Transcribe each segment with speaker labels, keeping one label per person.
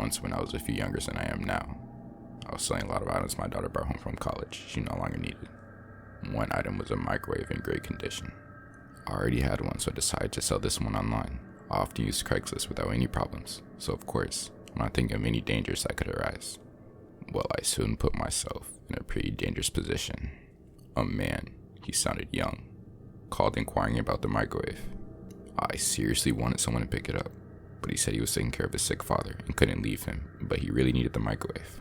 Speaker 1: once when I was a few younger than I am now. I was selling a lot of items my daughter brought home from college she no longer needed. One item was a microwave in great condition. I already had one, so I decided to sell this one online. I often use Craigslist without any problems, so of course, I'm not thinking of any dangers that could arise. Well, I soon put myself in a pretty dangerous position. A man, he sounded young, called inquiring about the microwave. I seriously wanted someone to pick it up, but he said he was taking care of his sick father and couldn't leave him, but he really needed the microwave.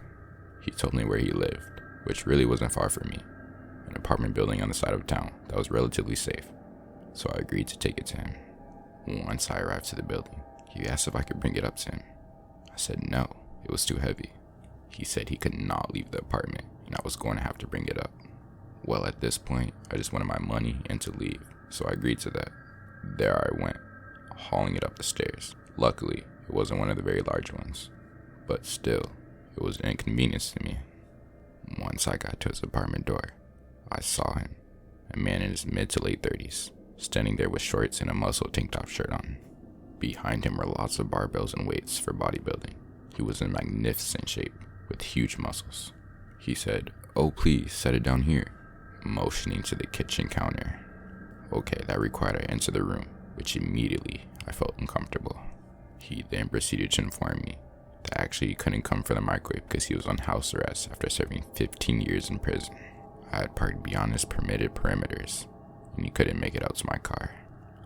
Speaker 1: He told me where he lived, which really wasn't far from me, an apartment building on the side of town that was relatively safe, so I agreed to take it to him. Once I arrived to the building, he asked if I could bring it up to him. I said no, it was too heavy. He said he could not leave the apartment and I was going to have to bring it up. Well, at this point, I just wanted my money and to leave, so I agreed to that. There I went, hauling it up the stairs. Luckily, it wasn't one of the very large ones, but still, it was an inconvenience to me. Once I got to his apartment door, I saw him, a man in his mid to late 30s, standing there with shorts and a muscle tank top shirt on. Behind him were lots of barbells and weights for bodybuilding. He was in magnificent shape, with huge muscles. He said, "Oh, please, set it down here," motioning to the kitchen counter. Okay, that required I enter the room, which immediately I felt uncomfortable. He then proceeded to inform me that actually he couldn't come for the microwave because he was on house arrest after serving 15 years in prison. I had parked beyond his permitted perimeters, and he couldn't make it out to my car.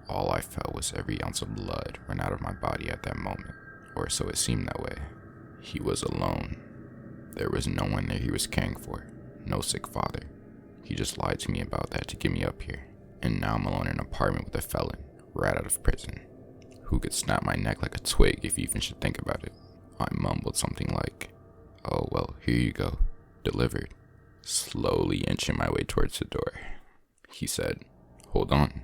Speaker 1: All I felt was every ounce of blood run out of my body at that moment, or so it seemed that way. He was alone. There was no one there he was caring for, no sick father. He just lied to me about that to get me up here, and now I'm alone in an apartment with a felon, right out of prison, who could snap my neck like a twig if you even should think about it. I mumbled something like, "Oh well, here you go, delivered," slowly inching my way towards the door. He said, "Hold on,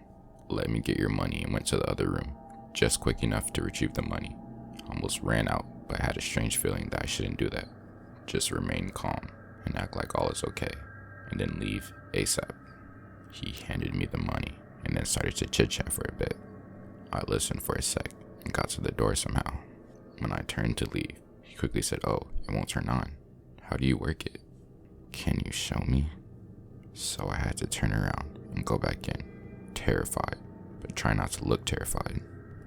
Speaker 1: let me get your money," and went to the other room, just quick enough to retrieve the money. I almost ran out, but I had a strange feeling that I shouldn't do that. Just remain calm and act like all is okay, and then leave ASAP. He handed me the money and then started to chit-chat for a bit. I listened for a sec and got to the door somehow. When I turned to leave, he quickly said, "Oh, it won't turn on. How do you work it? Can you show me?" So I had to turn around and go back in, terrified, but try not to look terrified.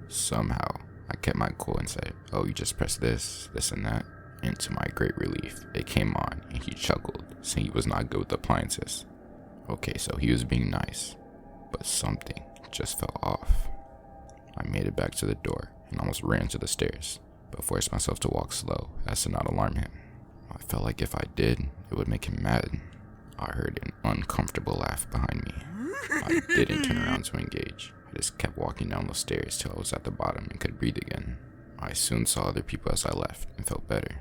Speaker 1: Somehow, I kept my cool and said, "Oh, you just press this, this and that." And to my great relief, it came on and he chuckled, saying he was not good with appliances. Okay, so he was being nice, but something just felt off. I made it back to the door and almost ran to the stairs, but forced myself to walk slow as to not alarm him. I felt like if I did, it would make him mad. I heard an uncomfortable laugh behind me. I didn't turn around to engage. I just kept walking down the stairs till I was at the bottom and could breathe again. I soon saw other people as I left and felt better.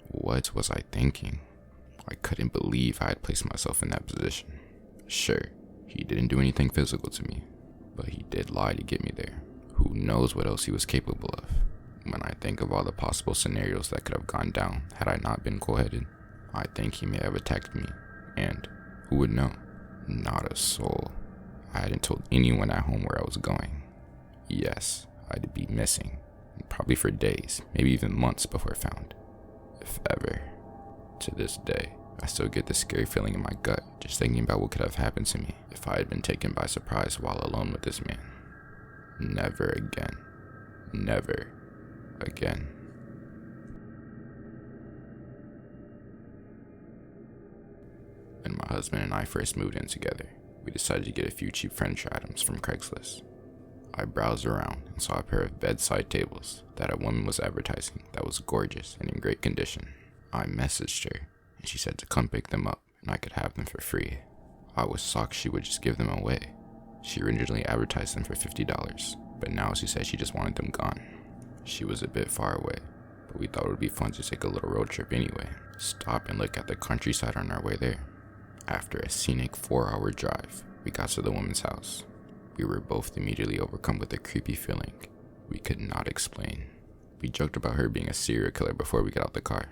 Speaker 1: What was I thinking? I couldn't believe I had placed myself in that position. Sure, he didn't do anything physical to me, but he did lie to get me there. Who knows what else he was capable of? When I think of all the possible scenarios that could have gone down had I not been cool-headed, I think he may have attacked me, and who would know? Not a soul. I hadn't told anyone at home where I was going. Yes, I'd be missing, probably for days, maybe even months before found, if ever. To this day, I still get this scary feeling in my gut just thinking about what could have happened to me if I had been taken by surprise while alone with this man. Never again. Never again. When my husband and I first moved in together, we decided to get a few cheap furniture items from Craigslist. I browsed around and saw a pair of bedside tables that a woman was advertising that was gorgeous and in great condition. I messaged her and she said to come pick them up and I could have them for free. I was shocked she would just give them away. She originally advertised them for $50, but now she said she just wanted them gone. She was a bit far away, but we thought it would be fun to take a little road trip anyway. Stop and look at the countryside on our way there. After a scenic 4-hour drive, we got to the woman's house. We were both immediately overcome with a creepy feeling we could not explain. We joked about her being a serial killer before we got out the car.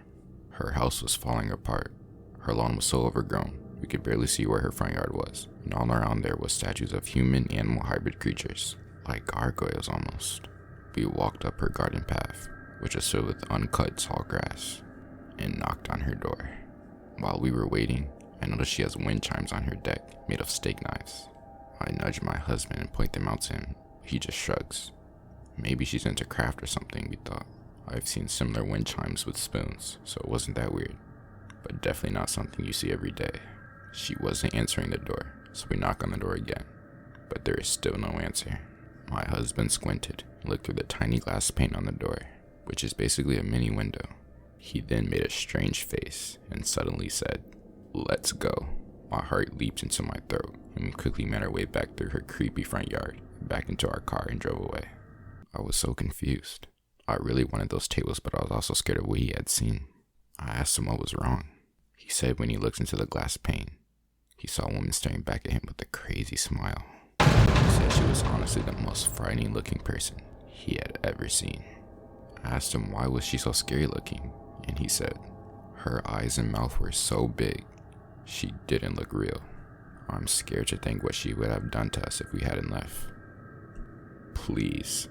Speaker 1: Her house was falling apart. Her lawn was so overgrown, we could barely see where her front yard was, and all around there was statues of human-animal hybrid creatures, like gargoyles almost. We walked up her garden path, which was filled with uncut tall grass, and knocked on her door. While we were waiting, I noticed she has wind chimes on her deck made of steak knives. I nudge my husband and point them out to him. He just shrugs. Maybe she's into craft or something, we thought. I've seen similar wind chimes with spoons, so it wasn't that weird, but definitely not something you see every day. She wasn't answering the door, so we knock on the door again, but there is still no answer. My husband squinted and looked through the tiny glass pane on the door, which is basically a mini window. He then made a strange face and suddenly said, "Let's go." My heart leaped into my throat, and we quickly made our way back through her creepy front yard, back into our car, and drove away. I was so confused. I really wanted those tables, but I was also scared of what he had seen. I asked him what was wrong. He said when he looked into the glass pane, he saw a woman staring back at him with a crazy smile. He said she was honestly the most frightening looking person he had ever seen. I asked him why was she so scary looking, and he said her eyes and mouth were so big, she didn't look real. I'm scared to think what she would have done to us if we hadn't left. Please,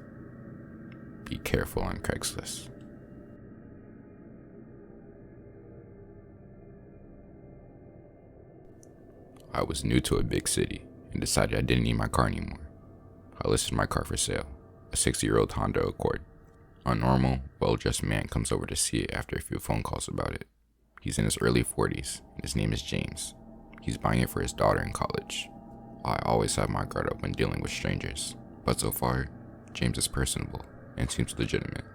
Speaker 1: be careful on Craigslist. I was new to a big city and decided I didn't need my car anymore. I listed my car for sale, a 60-year-old Honda Accord. A normal, well-dressed man comes over to see it after a few phone calls about it. He's in his early 40s, and his name is James. He's buying it for his daughter in college. I always have my guard up when dealing with strangers, but so far, James is personable and seems legitimate.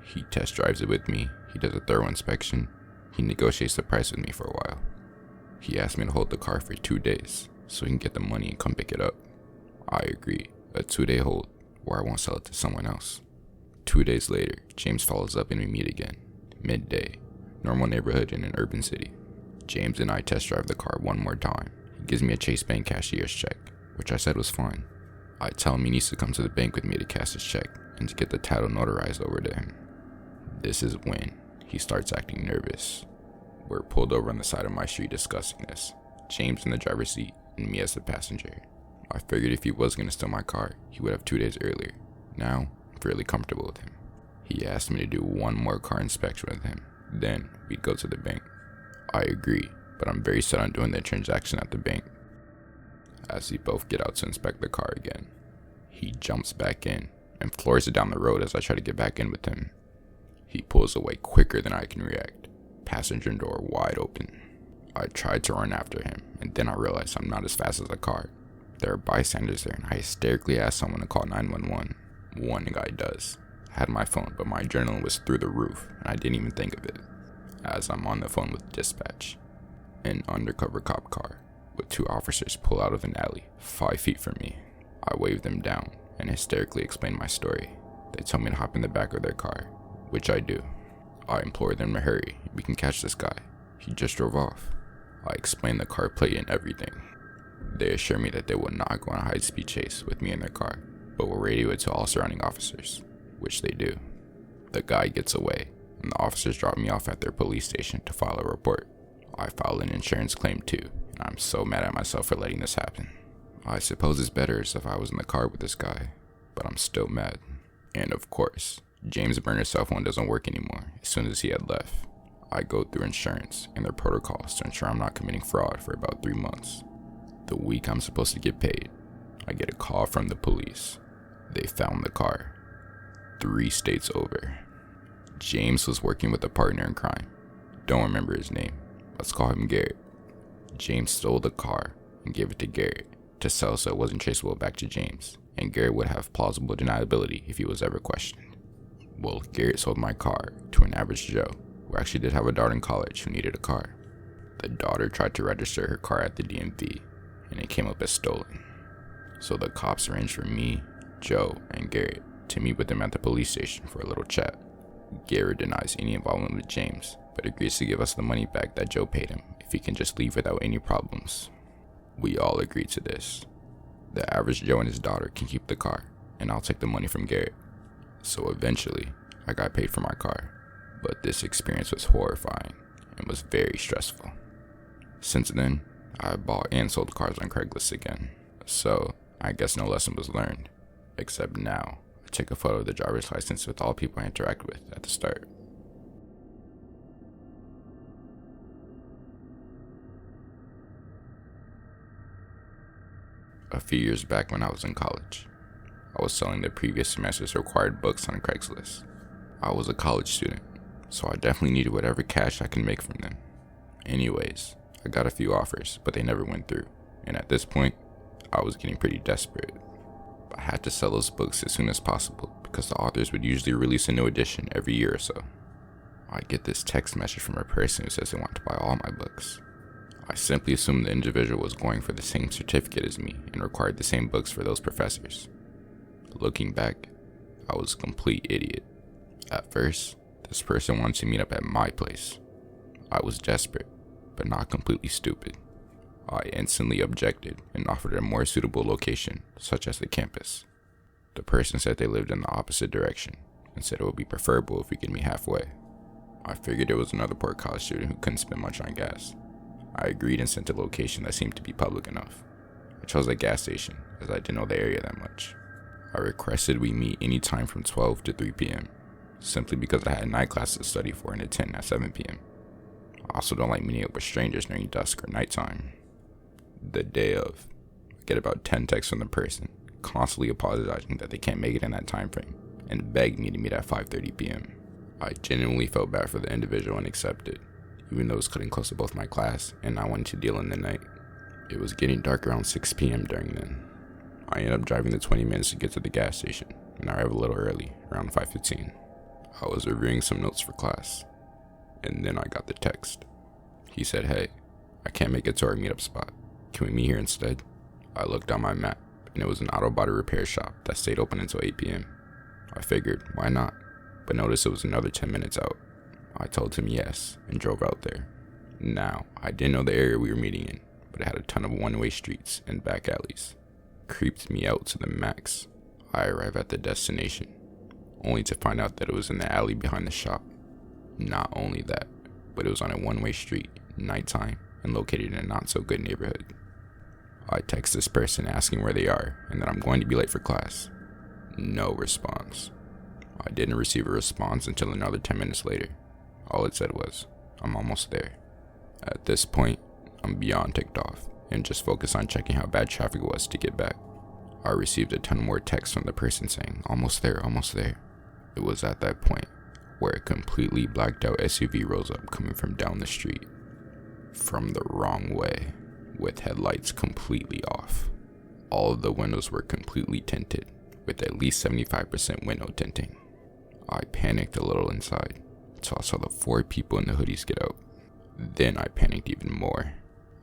Speaker 1: He test drives it with me, he does a thorough inspection, he negotiates the price with me for a while. He asked me to hold the car for 2 days so he can get the money and come pick it up. I agree, a 2-day hold, or I won't sell it to someone else. 2 days later, James follows up and we meet again. Midday, normal neighborhood in an urban city. James and I test drive the car one more time. He gives me a Chase Bank cashier's check, which I said was fine. I tell him he needs to come to the bank with me to cash his check and to get the title notarized over to him. This is when he starts acting nervous. We're pulled over on the side of my street discussing this. James in the driver's seat and me as the passenger. I figured if he was going to steal my car, he would have 2 days earlier. Now, I'm fairly comfortable with him. He asked me to do one more car inspection with him. Then, we'd go to the bank. I agree, but I'm very set on doing the transaction at the bank. As we both get out to inspect the car again, he jumps back in and floors it down the road as I try to get back in with him. He pulls away quicker than I can react, passenger door wide open. I tried to run after him, and then I realized I'm not as fast as the car. There are bystanders there, and I hysterically asked someone to call 911. One guy does. I had my phone, but my adrenaline was through the roof, and I didn't even think of it. As I'm on the phone with dispatch, an undercover cop car with 2 officers pull out of an alley 5 feet from me. I wave them down and hysterically explain my story. They tell me to hop in the back of their car, which I do. I implore them to hurry. We can catch this guy. He just drove off. I explain the car plate and everything. They assure me that they will not go on a high-speed chase with me in their car, but will radio it to all surrounding officers, which they do. The guy gets away, and the officers drop me off at their police station to file a report. I file an insurance claim too, and I'm so mad at myself for letting this happen. I suppose it's better as if I was in the car with this guy, but I'm still mad. And of course, James' burner cell phone doesn't work anymore as soon as he had left. I go through insurance and their protocols to ensure I'm not committing fraud for about 3 months. The week I'm supposed to get paid, I get a call from the police. They found the car 3 states over. James was working with a partner in crime. Don't remember his name. Let's call him Garrett. James stole the car and gave it to Garrett to sell so it wasn't traceable back to James, and Garrett would have plausible deniability if he was ever questioned. Well, Garrett sold my car to an average Joe who actually did have a daughter in college who needed a car. The daughter tried to register her car at the DMV, and it came up as stolen. So the cops arranged for me, Joe, and Garrett to meet with them at the police station for a little chat. Garrett denies any involvement with James, but agrees to give us the money back that Joe paid him if he can just leave without any problems. We all agree to this. The average Joe and his daughter can keep the car, and I'll take the money from Garrett. So eventually, I got paid for my car, but this experience was horrifying and was very stressful. Since then, I bought and sold cars on Craigslist again, so I guess no lesson was learned, except now I Took a photo of the driver's license with all people I interact with at the start. A few years back when I was in college, I was selling the previous semester's required books on Craigslist. I was a college student, so I definitely needed whatever cash I can make from them. Anyways, I got a few offers, but they never went through, and at this point, I was getting pretty desperate. I had to sell those books as soon as possible because the authors would usually release a new edition every year or so. I get this text message from a person who says they want to buy all my books. I simply assumed the individual was going for the same certificate as me and required the same books for those professors. Looking back, I was a complete idiot. At first, this person wanted to meet up at my place. I was desperate, but not completely stupid. I instantly objected and offered a more suitable location, such as the campus. The person said they lived in the opposite direction and said it would be preferable if we could meet halfway. I figured it was another poor college student who couldn't spend much on gas. I agreed and sent a location that seemed to be public enough. I chose a gas station as I didn't know the area that much. I requested we meet anytime from 12 to 3 p.m. simply because I had night classes to study for and attend at 7 p.m. I also don't like meeting up with strangers during dusk or nighttime. The day of, I get about 10 texts from the person, constantly apologizing that they can't make it in that time frame, and begged me to meet at 5:30 p.m. I genuinely felt bad for the individual and accepted, even though it was cutting close to both my class and I wanted to deal in the night. It was getting dark around 6 p.m. during then. I ended up driving the 20 minutes to get to the gas station, and I arrived a little early, around 5:15. I was reviewing some notes for class, and then I got the text. He said, "Hey, I can't make it to our meetup spot. Can we meet here instead?" I looked on my map, and it was an auto body repair shop that stayed open until 8 p.m. I figured, why not? But noticed it was another 10 minutes out. I told him yes, and drove out there. Now, I didn't know the area we were meeting in, but it had a ton of one-way streets and back alleys. Creeped me out to the max. I arrived at the destination, only to find out that it was in the alley behind the shop. Not only that, but it was on a one-way street, nighttime, and located in a not-so-good neighborhood. I text this person asking where they are and that I'm going to be late for class. No response. I didn't receive a response until another 10 minutes later. All it said was, "I'm almost there." At this point, I'm beyond ticked off and just focused on checking how bad traffic was to get back. I received a ton more texts from the person saying, "Almost there, almost there." It was at that point where a completely blacked out SUV rose up coming from down the street. From the wrong way, with headlights completely off. All of the windows were completely tinted, with at least 75% window tinting. I panicked a little inside, until I saw the 4 people in the hoodies get out. Then I panicked even more.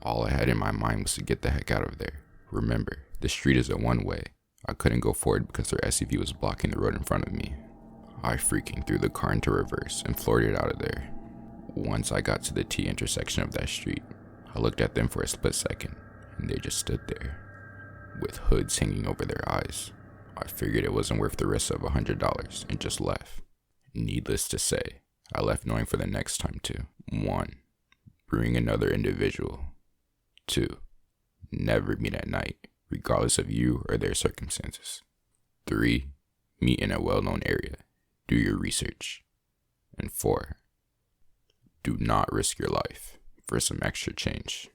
Speaker 1: All I had in my mind was to get the heck out of there. Remember, the street is a one-way. I couldn't go forward because their SUV was blocking the road in front of me. I freaking threw the car into reverse and floored it out of there. Once I got to the T intersection of that street, I looked at them for a split second, and they just stood there, with hoods hanging over their eyes. I figured it wasn't worth the risk of $100 and just left. Needless to say, I left knowing for the next time to 1. Bring another individual. 2. Never meet at night, regardless of you or their circumstances. 3. Meet in a well-known area. Do your research. And 4. Do not risk your life for some extra change.